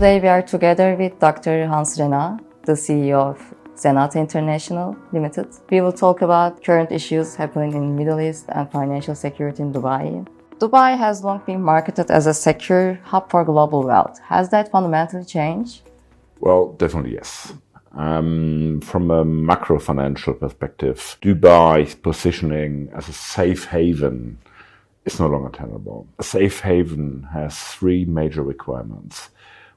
Today we are together with Dr. Hans Rena, the CEO of Zenata International Limited. We will talk about current issues happening in the Middle East and financial security in Dubai. Dubai has long been marketed as a secure hub for global wealth. Has that fundamentally changed? Well, definitely yes. From a macro financial perspective, Dubai's positioning as a safe haven is no longer tenable. A safe haven has three major requirements.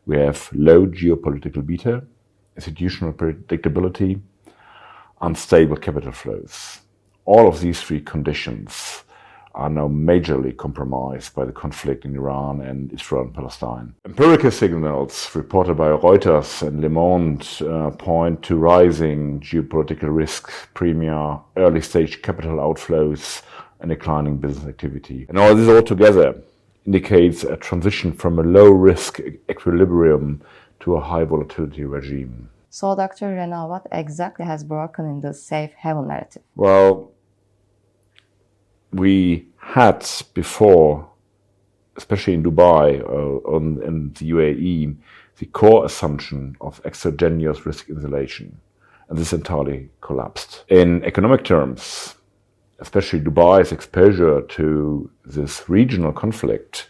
We have low geopolitical beta, institutional predictability, unstable capital flows. All of these three conditions are now majorly compromised by the conflict in Iran and Israel and Palestine. Empirical signals reported by Reuters and Le Monde point to rising geopolitical risk premia, early-stage capital outflows, and declining business activity. And all this altogether indicates a transition from a low-risk equilibrium to a high-volatility regime. So, Dr. Rena, what exactly has broken in the safe haven narrative? Well, we had before, especially in Dubai and the UAE, the core assumption of exogenous risk insulation, and this entirely collapsed. In economic terms, especially Dubai's exposure to this regional conflict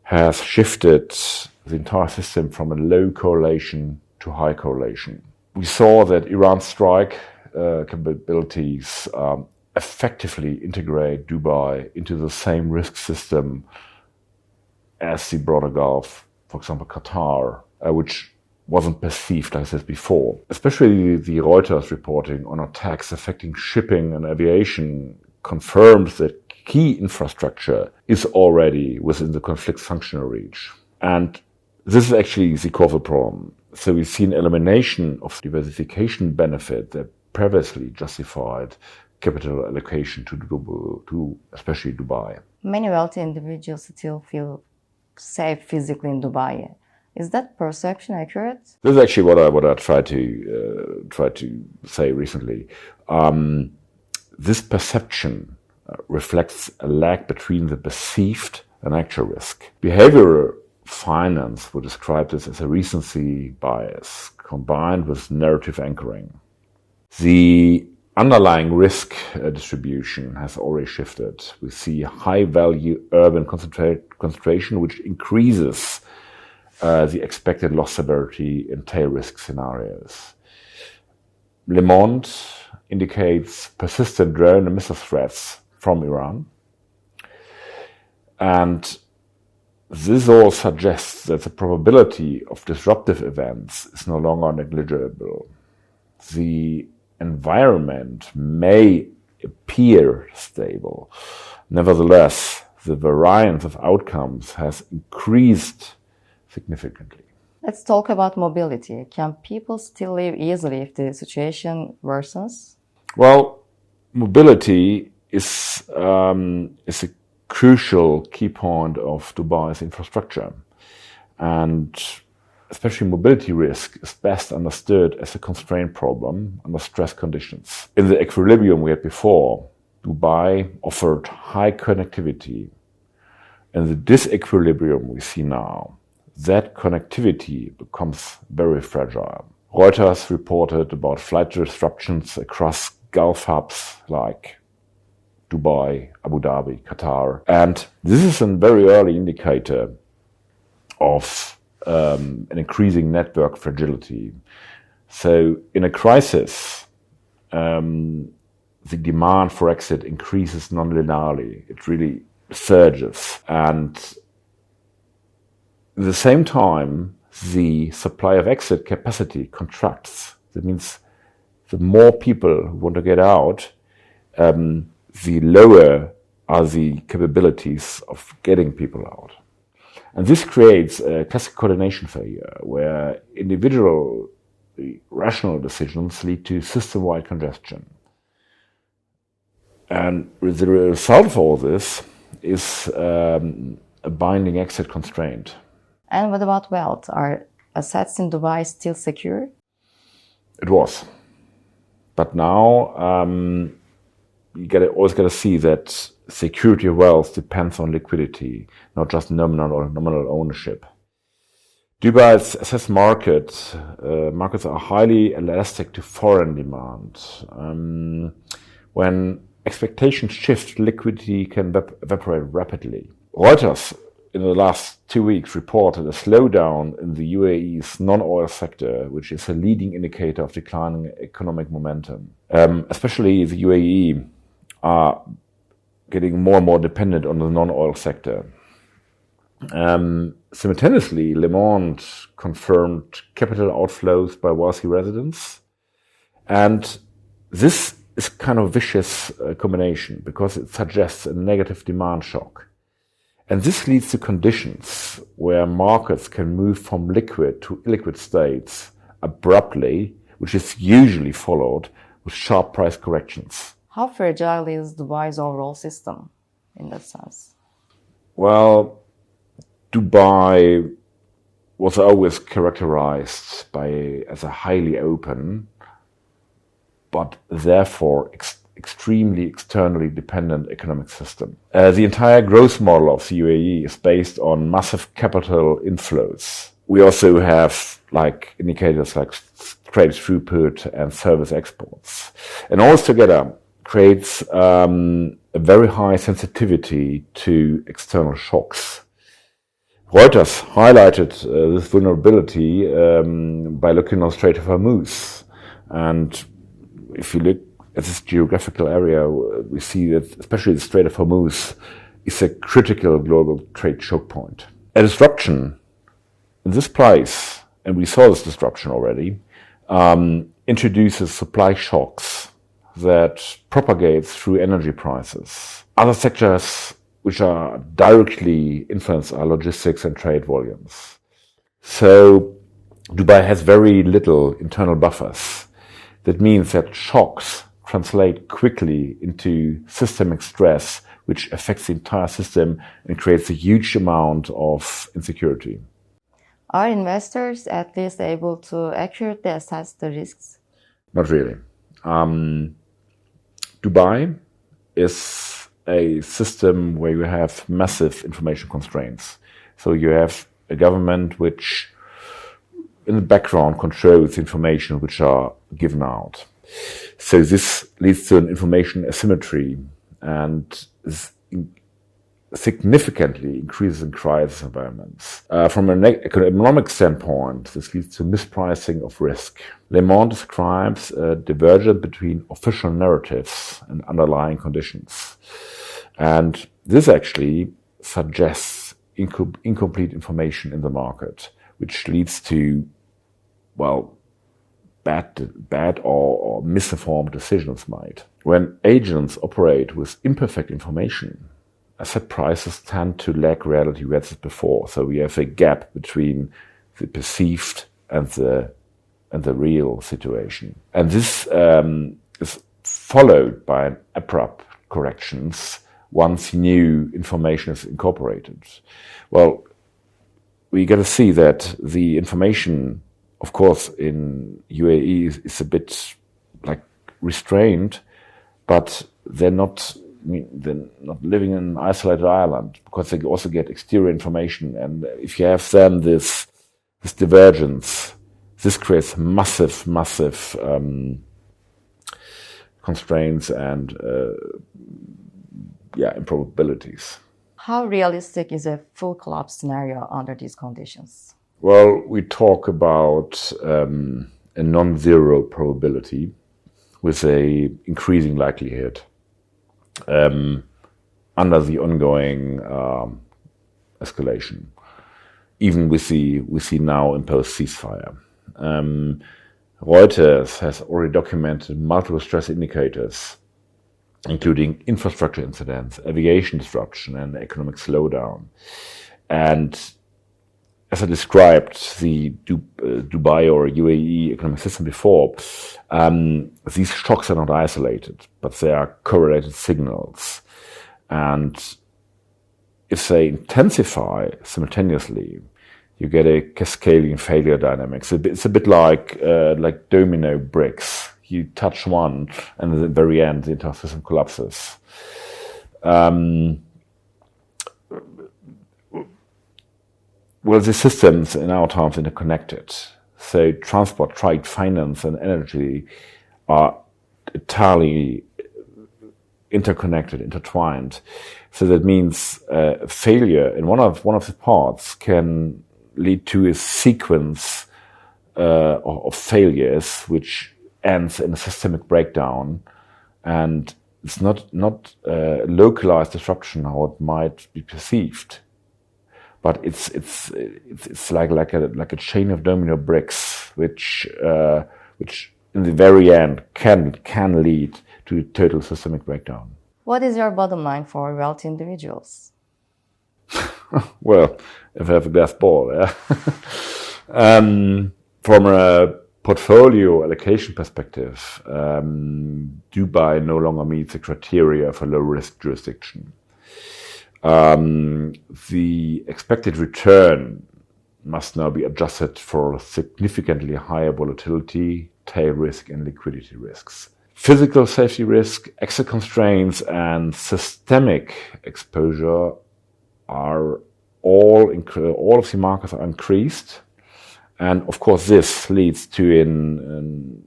has shifted the entire system from a low correlation to high correlation. We saw that Iran's strike capabilities effectively integrate Dubai into the same risk system as the broader Gulf, for example, Qatar, which wasn't perceived like this before. Especially the Reuters reporting on attacks affecting shipping and aviation confirms that key infrastructure is already within the conflict's functional reach. And this is actually the core of the problem. So we've seen elimination of diversification benefit that previously justified capital allocation to especially Dubai. Many wealthy individuals still feel safe physically in Dubai. Is that perception accurate? This is actually what I tried to say recently. This perception reflects a lag between the perceived and actual risk. Behavioral finance would describe this as a recency bias combined with narrative anchoring. The underlying risk distribution has already shifted. We see high-value urban concentration, which increases the expected loss severity in tail risk scenarios. Le Monde indicates persistent drone and missile threats from Iran. And this all suggests that the probability of disruptive events is no longer negligible. The environment may appear stable. Nevertheless, the variance of outcomes has increased significantly. Let's talk about mobility. Can people still live easily if the situation worsens? Well, mobility is a crucial key point of Dubai's infrastructure. And especially mobility risk is best understood as a constraint problem under stress conditions. In the equilibrium we had before, Dubai offered high connectivity. In the disequilibrium we see now, that connectivity becomes very fragile. Reuters reported about flight disruptions across Gulf hubs like Dubai, Abu Dhabi, Qatar. And this is a very early indicator of an increasing network fragility. So in a crisis, the demand for exit increases non-linearly. It really surges. And at the same time, the supply of exit capacity contracts. That means the more people who want to get out, the lower are the capabilities of getting people out. And this creates a classic coordination failure where individual rational decisions lead to system-wide congestion. And the result of all this is a binding exit constraint. And what about wealth? Are assets in Dubai still secure? It was. But now you always got to see that security of wealth depends on liquidity, not just nominal ownership. Dubai's assessed markets are highly elastic to foreign demand. When expectations shift, liquidity can evaporate rapidly. Reuters, in the last 2 weeks, reported a slowdown in the UAE's non-oil sector, which is a leading indicator of declining economic momentum. Especially the UAE are getting more and more dependent on the non-oil sector. Simultaneously, Le Monde confirmed capital outflows by wealthy residents. And this is kind of vicious combination because it suggests a negative demand shock. And this leads to conditions where markets can move from liquid to illiquid states abruptly, which is usually followed with sharp price corrections. How fragile is Dubai's overall system in that sense? Well, Dubai was always characterized as a highly open, but therefore extremely externally dependent economic system. The entire growth model of the UAE is based on massive capital inflows. We also have indicators like trade throughput and service exports. And all together creates a very high sensitivity to external shocks. Reuters highlighted this vulnerability by looking at the Strait of Hormuz. And if you look at this geographical area, we see that especially the Strait of Hormuz is a critical global trade choke point. A disruption in this place, and we saw this disruption already, introduces supply shocks that propagates through energy prices. Other sectors which are directly influenced are logistics and trade volumes. So Dubai has very little internal buffers. That means that shocks translate quickly into systemic stress, which affects the entire system and creates a huge amount of insecurity. Are investors at least able to accurately assess the risks? Not really. Dubai is a system where you have massive information constraints. So you have a government which in the background controls information which are given out. So this leads to an information asymmetry and significantly increases in crisis environments. From an economic standpoint, this leads to mispricing of risk. Le Monde describes a divergence between official narratives and underlying conditions. And this actually suggests incomplete information in the market, which leads to, bad or misinformed decisions made. When agents operate with imperfect information, asset prices tend to lag reality whereas before. So we have a gap between the perceived and the real situation. And this is followed by abrupt corrections once new information is incorporated. Well, we got to see that the information, of course, in UAE is a bit restrained, but they're not living in an isolated island because they also get exterior information. And if you have then this divergence, this creates massive constraints and improbabilities. How realistic is a full collapse scenario under these conditions? Well, we talk about a non-zero probability with a increasing likelihood under the ongoing escalation, even with the now imposed ceasefire. Reuters has already documented multiple stress indicators, including infrastructure incidents, aviation disruption, and economic slowdown. And as I described the Dubai or UAE economic system before, these shocks are not isolated, but they are correlated signals. And if they intensify simultaneously, you get a cascading failure dynamics. It's a bit like domino bricks. You touch one, and at the very end, the entire system collapses. Well, the systems in our times interconnected. So transport, trade, finance, and energy are entirely interconnected, intertwined. So that means failure in one of the parts can lead to a sequence of failures, which ends in a systemic breakdown, and it's not localized disruption how it might be perceived, but it's like a chain of domino bricks, which in the very end can lead to total systemic breakdown. What is your bottom line for wealthy individuals? Well, if I have a glass ball, yeah. From a portfolio allocation perspective, Dubai no longer meets the criteria for low-risk jurisdiction. The expected return must now be adjusted for significantly higher volatility, tail risk, and liquidity risks. Physical safety risk, exit constraints, and systemic exposure are all of the markers are increased, and of course this leads to an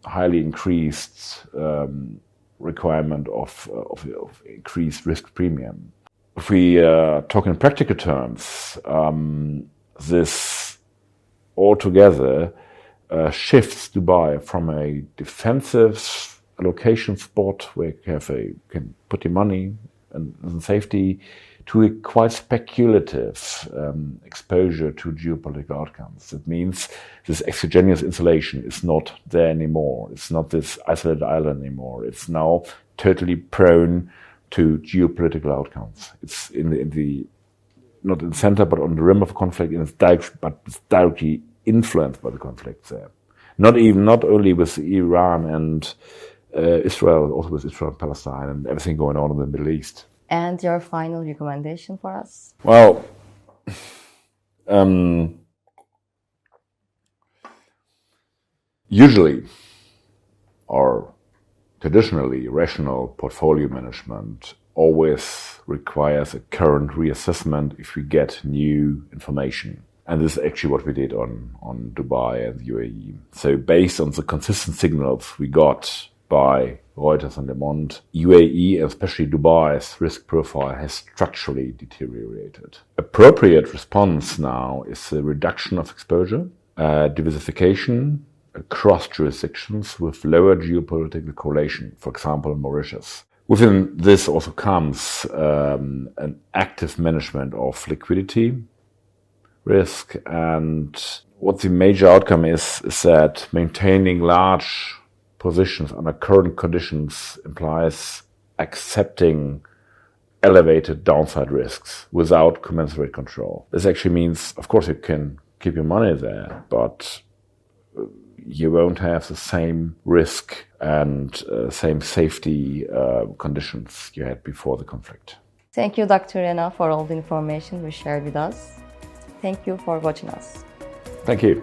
highly increased requirement of increased risk premium. If we talk in practical terms, this altogether shifts Dubai from a defensive allocation spot where you can put your money and safety to a quite speculative exposure to geopolitical outcomes. That means this exogenous insulation is not there anymore. It's not this isolated island anymore. It's now totally prone to geopolitical outcomes. It's in the not in the center, but on the rim of conflict, and it's directly influenced by the conflicts there. Not only with Iran and Israel, also with Israel and Palestine and everything going on in the Middle East. And your final recommendation for us? Well, usually or traditionally, rational portfolio management always requires a current reassessment if we get new information. And this is actually what we did on Dubai and the UAE. So based on the consistent signals we got by Reuters and Le Monde, UAE, and especially Dubai's risk profile has structurally deteriorated. Appropriate response now is the reduction of exposure, diversification across jurisdictions with lower geopolitical correlation, for example, Mauritius. Within this also comes an active management of liquidity risk, and what the major outcome is that maintaining large positions under current conditions implies accepting elevated downside risks without commensurate control. This actually means, of course, you can keep your money there, but you won't have the same risk and same safety conditions you had before the conflict. Thank you, Dr. Rena, for all the information you shared with us. Thank you for watching us. Thank you.